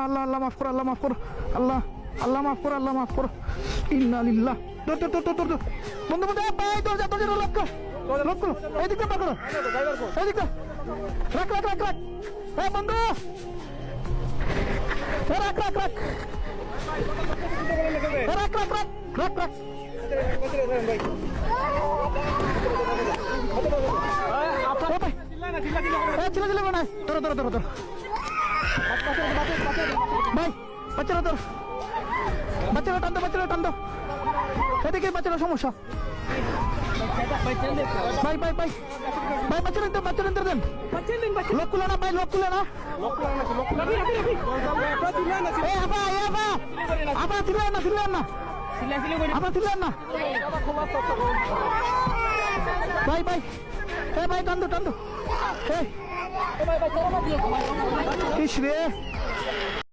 আল্লাহ আল্লাহ মাফ করো, আল্লাহ মাফ করো, আল্লাহ আল্লাহ মাফ করো, আল্লাহ মাফ করো। ইন্না লিল্লাহ। ধর ধর ধর ধর ধর বন্ধু বন্ধু ভাই দরজা দরজা লক করো, লক করো, এদিকে পা করো, এদিকে রাখ রাখ রাখ রাখ। এই বন্ধু রাখ রাখ রাখ রাখ রাখ রাখ রাখ রাখ। ছিল ছিল না ধরো ধরো ধরো ধরো ভাই বাচ্চারা ধরো, বাচ্চারা টান দো, বাচ্চারা টান দো, এদিকে বাচ্চারা সমস্যা। ভাই ভাই ভাই ভাই বাচ্চারা তো বাচ্চারা দেন, লোক খুলে না ভাই, লোক খুলে না। আবার ছিলেন না, ছিলেন না, আবার ছিলেন না ভাই ভাই। এ ভাই টান দো টান দো। ইস রে